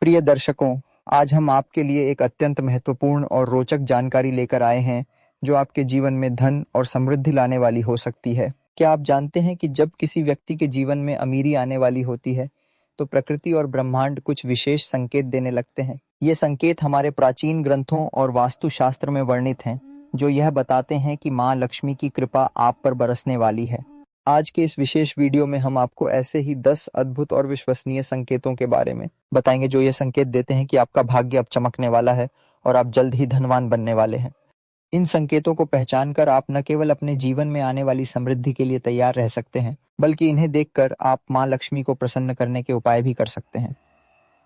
प्रिय दर्शकों, आज हम आपके लिए एक अत्यंत महत्वपूर्ण और रोचक जानकारी लेकर आए हैं जो आपके जीवन में धन और समृद्धि लाने वाली हो सकती है। क्या आप जानते हैं कि जब किसी व्यक्ति के जीवन में अमीरी आने वाली होती है तो प्रकृति और ब्रह्मांड कुछ विशेष संकेत देने लगते हैं। ये संकेत हमारे प्राचीन ग्रंथों और वास्तुशास्त्र में वर्णित हैं, जो यह बताते हैं कि माँ लक्ष्मी की कृपा आप पर बरसने वाली है। आज के इस विशेष वीडियो में हम आपको ऐसे ही 10 अद्भुत और विश्वसनीय संकेतों के बारे में बताएंगे जो ये संकेत देते हैं कि आपका भाग्य अब चमकने वाला है और आप जल्द ही धनवान बनने वाले हैं। इन संकेतों को पहचान कर आप न केवल अपने जीवन में आने वाली समृद्धि के लिए तैयार रह सकते हैं, बल्कि इन्हें देखकर आप माँ लक्ष्मी को प्रसन्न करने के उपाय भी कर सकते हैं।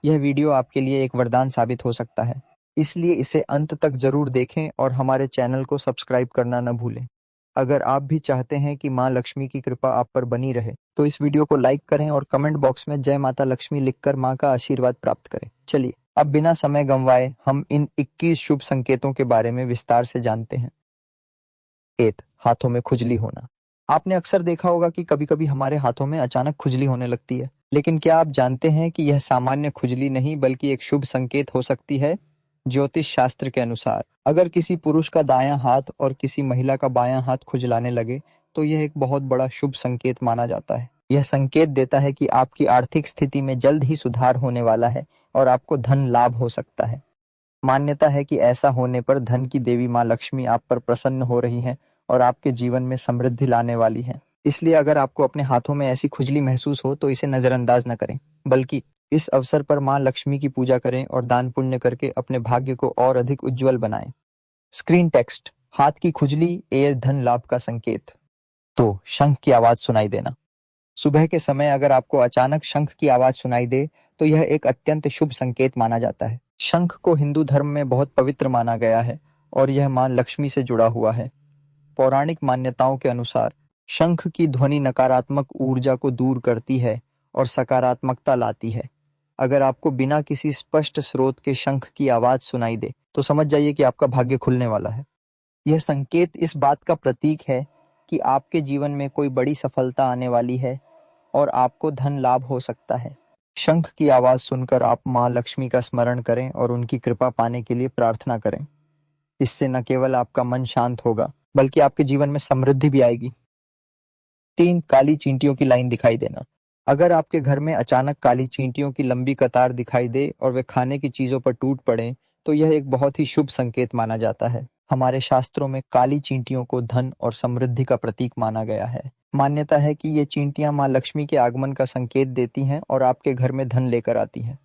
यह वीडियो आपके लिए एक वरदान साबित हो सकता है, इसलिए इसे अंत तक जरूर देखें और हमारे चैनल को सब्सक्राइब करना न भूलें। अगर आप भी चाहते हैं कि माँ लक्ष्मी की कृपा आप पर बनी रहे, तो इस वीडियो को लाइक करें और कमेंट बॉक्स में जय माता लक्ष्मी लिखकर माँ का आशीर्वाद प्राप्त करें। चलिए, अब बिना समय गंवाए हम इन 21 शुभ संकेतों के बारे में विस्तार से जानते हैं। 1. हाथों में खुजली होना। आपने अक्सर देखा होगा कि कभी-कभी हमारे हाथों में अचानक खुजली होने लगती है, लेकिन क्या आप जानते हैं कि यह सामान्य खुजली नहीं बल्कि एक शुभ संकेत हो सकती है? ज्योतिष शास्त्र के अनुसार अगर किसी पुरुष का दायां हाथ और किसी महिला का बायां हाथ खुजलाने लगे तो यह एक बहुत बड़ा शुभ संकेत माना जाता है। यह संकेत देता है कि आपकी आर्थिक स्थिति में जल्द ही सुधार होने वाला है और आपको धन लाभ हो सकता है। मान्यता है कि ऐसा होने पर धन की देवी माँ लक्ष्मी आप पर प्रसन्न हो रही हैं और आपके जीवन में समृद्धि लाने वाली है। इसलिए अगर आपको अपने हाथों में ऐसी खुजली महसूस हो तो इसे नजरअंदाज न करें, बल्कि इस अवसर पर माँ लक्ष्मी की पूजा करें और दान पुण्य करके अपने भाग्य को और अधिक उज्जवल बनाएं। Screen text. हाथ की खुजली ए धन लाभ का संकेत। तो शंख की आवाज सुनाई देना। सुबह के समय अगर आपको अचानक शंख की आवाज सुनाई दे तो यह एक अत्यंत शुभ संकेत माना जाता है। शंख को हिंदू धर्म में बहुत पवित्र माना गया है और यह माँ लक्ष्मी से जुड़ा हुआ है। पौराणिक मान्यताओं के अनुसार शंख की ध्वनि नकारात्मक ऊर्जा को दूर करती है और सकारात्मकता लाती है। अगर आपको बिना किसी स्पष्ट स्रोत के शंख की आवाज सुनाई दे तो समझ जाइए कि आपका भाग्य खुलने वाला है। यह संकेत इस बात का प्रतीक है कि आपके जीवन में कोई बड़ी सफलता आने वाली है और आपको धन लाभ हो सकता है। शंख की आवाज सुनकर आप माँ लक्ष्मी का स्मरण करें और उनकी कृपा पाने के लिए प्रार्थना करें। इससे न केवल आपका मन शांत होगा बल्कि आपके जीवन में समृद्धि भी आएगी। 3. काली चींटियों की लाइन दिखाई देना। अगर आपके घर में अचानक काली चींटियों की लंबी कतार दिखाई दे और वे खाने की चीजों पर टूट पड़े तो यह एक बहुत ही शुभ संकेत माना जाता है। हमारे शास्त्रों में काली चींटियों को धन और समृद्धि का प्रतीक माना गया है। मान्यता है कि ये चींटियां माँ लक्ष्मी के आगमन का संकेत देती हैं और आपके घर में धन लेकर आती हैं।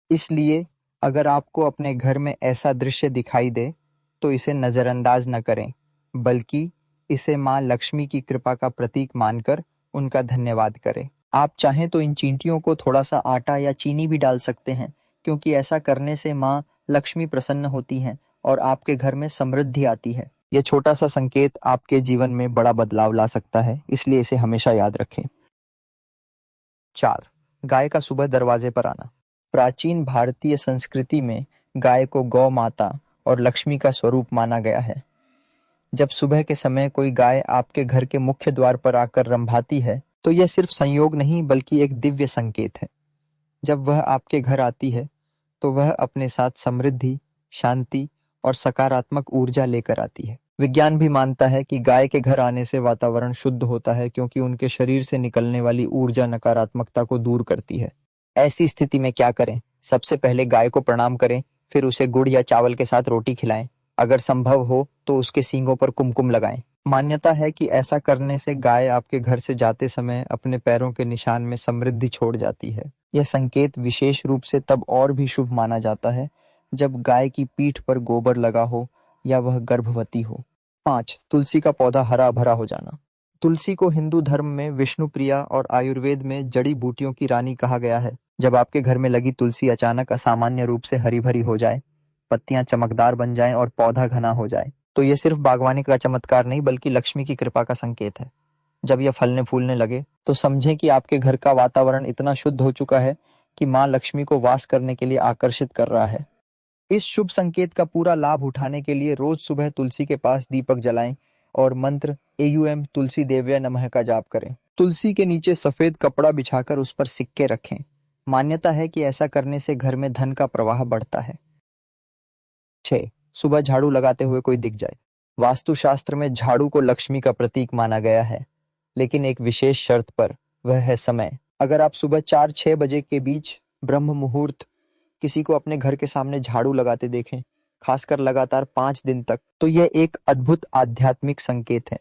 इसलिए अगर आपको अपने घर में ऐसा दृश्य दिखाई दे तो इसे नजरअंदाज न करें, बल्कि इसे माँ लक्ष्मी की कृपा का प्रतीक मानकर उनका धन्यवाद करें। आप चाहें तो इन चींटियों को थोड़ा सा आटा या चीनी भी डाल सकते हैं, क्योंकि ऐसा करने से माँ लक्ष्मी प्रसन्न होती हैं और आपके घर में समृद्धि आती है। यह छोटा सा संकेत आपके जीवन में बड़ा बदलाव ला सकता है, इसलिए इसे हमेशा याद रखें। 4. गाय का सुबह दरवाजे पर आना। प्राचीन भारतीय संस्कृति में गाय को गौ माता और लक्ष्मी का स्वरूप माना गया है। जब सुबह के समय कोई गाय आपके घर के मुख्य द्वार पर आकर रंभाती है तो यह सिर्फ संयोग नहीं बल्कि एक दिव्य संकेत है। जब वह आपके घर आती है तो वह अपने साथ समृद्धि, शांति और सकारात्मक ऊर्जा लेकर आती है। विज्ञान भी मानता है कि गाय के घर आने से वातावरण शुद्ध होता है, क्योंकि उनके शरीर से निकलने वाली ऊर्जा नकारात्मकता को दूर करती है। ऐसी स्थिति में क्या करें? सबसे पहले गाय को प्रणाम करें, फिर उसे गुड़ या चावल के साथ रोटी खिलाएं। अगर संभव हो तो उसके सींगों पर कुमकुम लगाएं। मान्यता है कि ऐसा करने से गाय आपके घर से जाते समय अपने पैरों के निशान में समृद्धि छोड़ जाती है। यह संकेत विशेष रूप से तब और भी शुभ माना जाता है जब गाय की पीठ पर गोबर लगा हो या वह गर्भवती हो। 5. तुलसी का पौधा हरा भरा हो जाना। तुलसी को हिंदू धर्म में विष्णु प्रिया और आयुर्वेद में जड़ी बूटियों की रानी कहा गया है। जब आपके घर में लगी तुलसी अचानक असामान्य रूप से हरी भरी हो जाए, पत्तियां चमकदार बन जाएं और पौधा घना हो जाए, तो यह सिर्फ बागवानी का चमत्कार नहीं बल्कि लक्ष्मी की कृपा का संकेत है। जब यह फलने फूलने लगे तो समझें कि आपके घर का वातावरण इतना शुद्ध हो चुका है कि माँ लक्ष्मी को वास करने के लिए आकर्षित कर रहा है। इस शुभ संकेत का पूरा लाभ उठाने के लिए रोज सुबह तुलसी के पास दीपक जलाएं और मंत्र एयूएम तुलसी देव्या नमः का जाप करें। तुलसी के नीचे सफेद कपड़ा बिछाकर उस पर सिक्के रखें। मान्यता है कि ऐसा करने से घर में धन का प्रवाह बढ़ता है। 6. सुबह झाड़ू लगाते हुए कोई दिख जाए। वास्तुशास्त्र में झाड़ू को लक्ष्मी का प्रतीक माना गया है, लेकिन एक विशेष शर्त पर, वह है समय। अगर आप सुबह 4-6 बजे के बीच ब्रह्म मुहूर्त किसी को अपने घर के सामने झाड़ू लगाते देखें, खासकर लगातार 5 दिन तक, तो यह एक अद्भुत आध्यात्मिक संकेत है।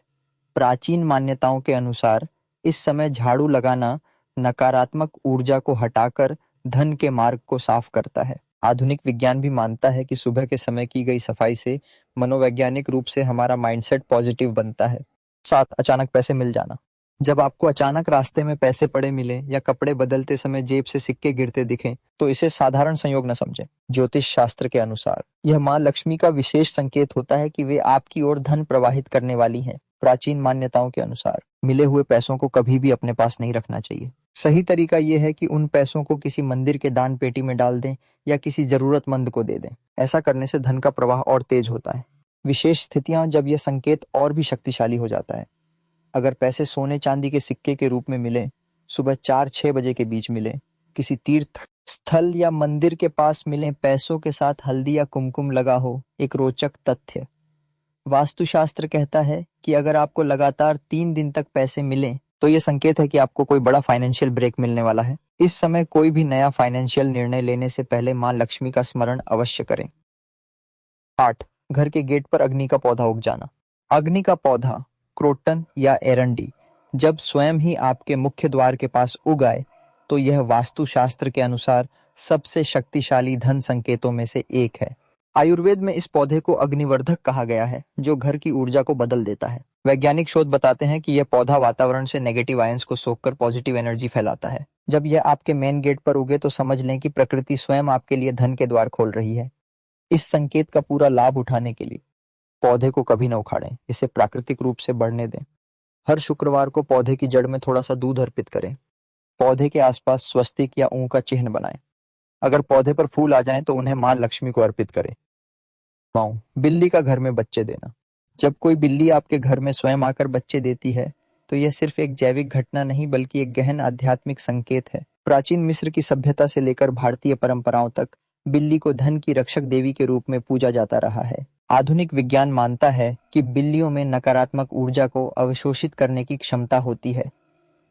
प्राचीन मान्यताओं के अनुसार इस समय झाड़ू लगाना नकारात्मक ऊर्जा को हटाकर धन के मार्ग को साफ करता है। आधुनिक विज्ञान भी मानता है कि सुबह के समय की गई सफाई से मनोवैज्ञानिक रूप से हमारा माइंडसेट पॉजिटिव बनता है। 7. अचानक पैसे मिल जाना। जब आपको अचानक रास्ते में पैसे पड़े मिले या कपड़े बदलते समय जेब से सिक्के गिरते दिखें, तो इसे साधारण संयोग न समझें। ज्योतिष शास्त्र के अनुसार यह माँ लक्ष्मी का विशेष संकेत होता है कि वे आपकी ओर धन प्रवाहित करने वाली हैं। प्राचीन मान्यताओं के अनुसार मिले हुए पैसों को कभी भी अपने पास नहीं रखना चाहिए। सही तरीका यह है कि उन पैसों को किसी मंदिर के दान पेटी में डाल दें या किसी जरूरतमंद को दे दें। ऐसा करने से धन का प्रवाह और तेज होता है। विशेष स्थितियां जब यह संकेत और भी शक्तिशाली हो जाता है। अगर पैसे सोने चांदी के सिक्के के रूप में मिले, सुबह 4-6 बजे के बीच मिले, किसी तीर्थ स्थल या मंदिर के पास मिले, पैसों के साथ हल्दी या कुमकुम लगा हो, एक रोचक तथ्य। वास्तुशास्त्र कहता है कि अगर आपको लगातार 3 दिन तक पैसे मिलें, तो यह संकेत है कि आपको कोई बड़ा फाइनेंशियल ब्रेक मिलने वाला है। इस समय कोई भी नया फाइनेंशियल निर्णय लेने से पहले मां लक्ष्मी का स्मरण अवश्य करें। 8. घर के गेट पर अग्नि का पौधा उग जाना। अग्नि का पौधा, क्रोटन या एरंडी, जब स्वयं ही आपके मुख्य द्वार के पास उग आए, तो यह वास्तुशास्त्र के अनुसार सबसे शक्तिशाली धन संकेतों में से एक है। आयुर्वेद में इस पौधे को अग्निवर्धक कहा गया है, जो घर की ऊर्जा को बदल देता है। वैज्ञानिक शोध बताते हैं कि यह पौधा वातावरण से नेगेटिव आयंस को सोखकर पॉजिटिव एनर्जी फैलाता है। जब यह आपके मेन गेट पर उगे, तो समझ लें कि प्रकृति स्वयं आपके लिए धन के द्वार खोल रही है। इस संकेत का पूरा लाभ उठाने के लिए पौधे को कभी न उखाड़ें, इसे प्राकृतिक रूप से बढ़ने दें। हर शुक्रवार को पौधे की जड़ में थोड़ा सा दूध अर्पित करें। पौधे के आसपास स्वस्तिक या ऊं का चिन्ह बनाएं। अगर पौधे पर फूल आ जाएं, तो उन्हें मां लक्ष्मी को अर्पित करें। 9. बिल्ली का घर में बच्चे देना। जब कोई बिल्ली आपके घर में स्वयं आकर बच्चे देती है, तो यह सिर्फ एक जैविक घटना नहीं, बल्कि एक गहन आध्यात्मिक संकेत है। प्राचीन मिस्र की सभ्यता से लेकर भारतीय परंपराओं तक बिल्ली को धन की रक्षक देवी के रूप में पूजा जाता रहा है। आधुनिक विज्ञान मानता है कि बिल्लियों में नकारात्मक ऊर्जा को अवशोषित करने की क्षमता होती है।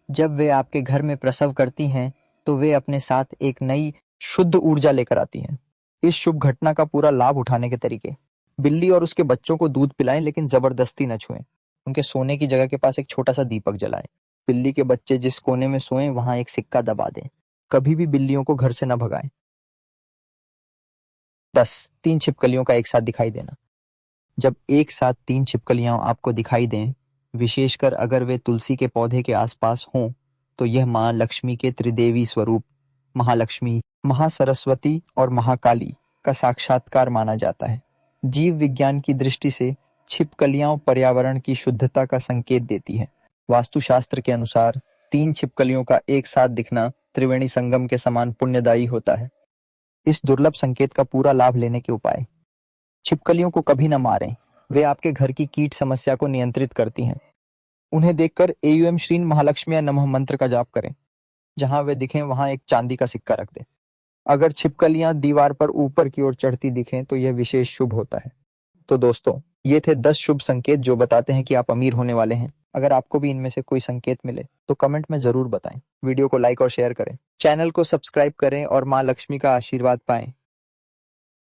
जब वे आपके घर में प्रसव करती हैं, तो वे अपने साथ एक नई शुद्ध ऊर्जा लेकर आती हैं। इस शुभ घटना का पूरा लाभ उठाने के तरीके: बिल्ली और उसके बच्चों को दूध पिलाएं, लेकिन जबरदस्ती न छुएं। उनके सोने की जगह के पास एक छोटा सा दीपक जलाएं। बिल्ली के बच्चे जिस कोने में सोएं, वहां एक सिक्का दबा दें। कभी भी बिल्लियों को घर से न भगाएं। 10. 3 छिपकलियों का एक साथ दिखाई देना। जब एक साथ 3 छिपकलियां आपको दिखाई दें, विशेषकर अगर वे तुलसी के पौधे के आसपास हों, तो यह मां लक्ष्मी के त्रिदेवी स्वरूप महालक्ष्मी, महासरस्वती और महाकाली का साक्षात्कार माना जाता है। जीव विज्ञान की दृष्टि से छिपकलियां पर्यावरण की शुद्धता का संकेत देती है। वास्तुशास्त्र के अनुसार 3 छिपकलियों का एक साथ दिखना त्रिवेणी संगम के समान पुण्यदायी होता है। इस दुर्लभ संकेत का पूरा लाभ लेने के उपाय: छिपकलियों को कभी न मारें, वे आपके घर की कीट समस्या को नियंत्रित करती हैं। उन्हें देखकर एयूएम श्रीन महालक्ष्मी नमः मंत्र का जाप करें। जहां वे दिखें, वहां एक चांदी का सिक्का रख दें। अगर छिपकलियां दीवार पर ऊपर की ओर चढ़ती दिखें, तो यह विशेष शुभ होता है। तो दोस्तों, ये थे 10 शुभ संकेत जो बताते हैं कि आप अमीर होने वाले हैं। अगर आपको भी इनमें से कोई संकेत मिले, तो कमेंट में जरूर बताएं। वीडियो को लाइक और शेयर करें, चैनल को सब्सक्राइब करें और मां लक्ष्मी का आशीर्वाद पाएं।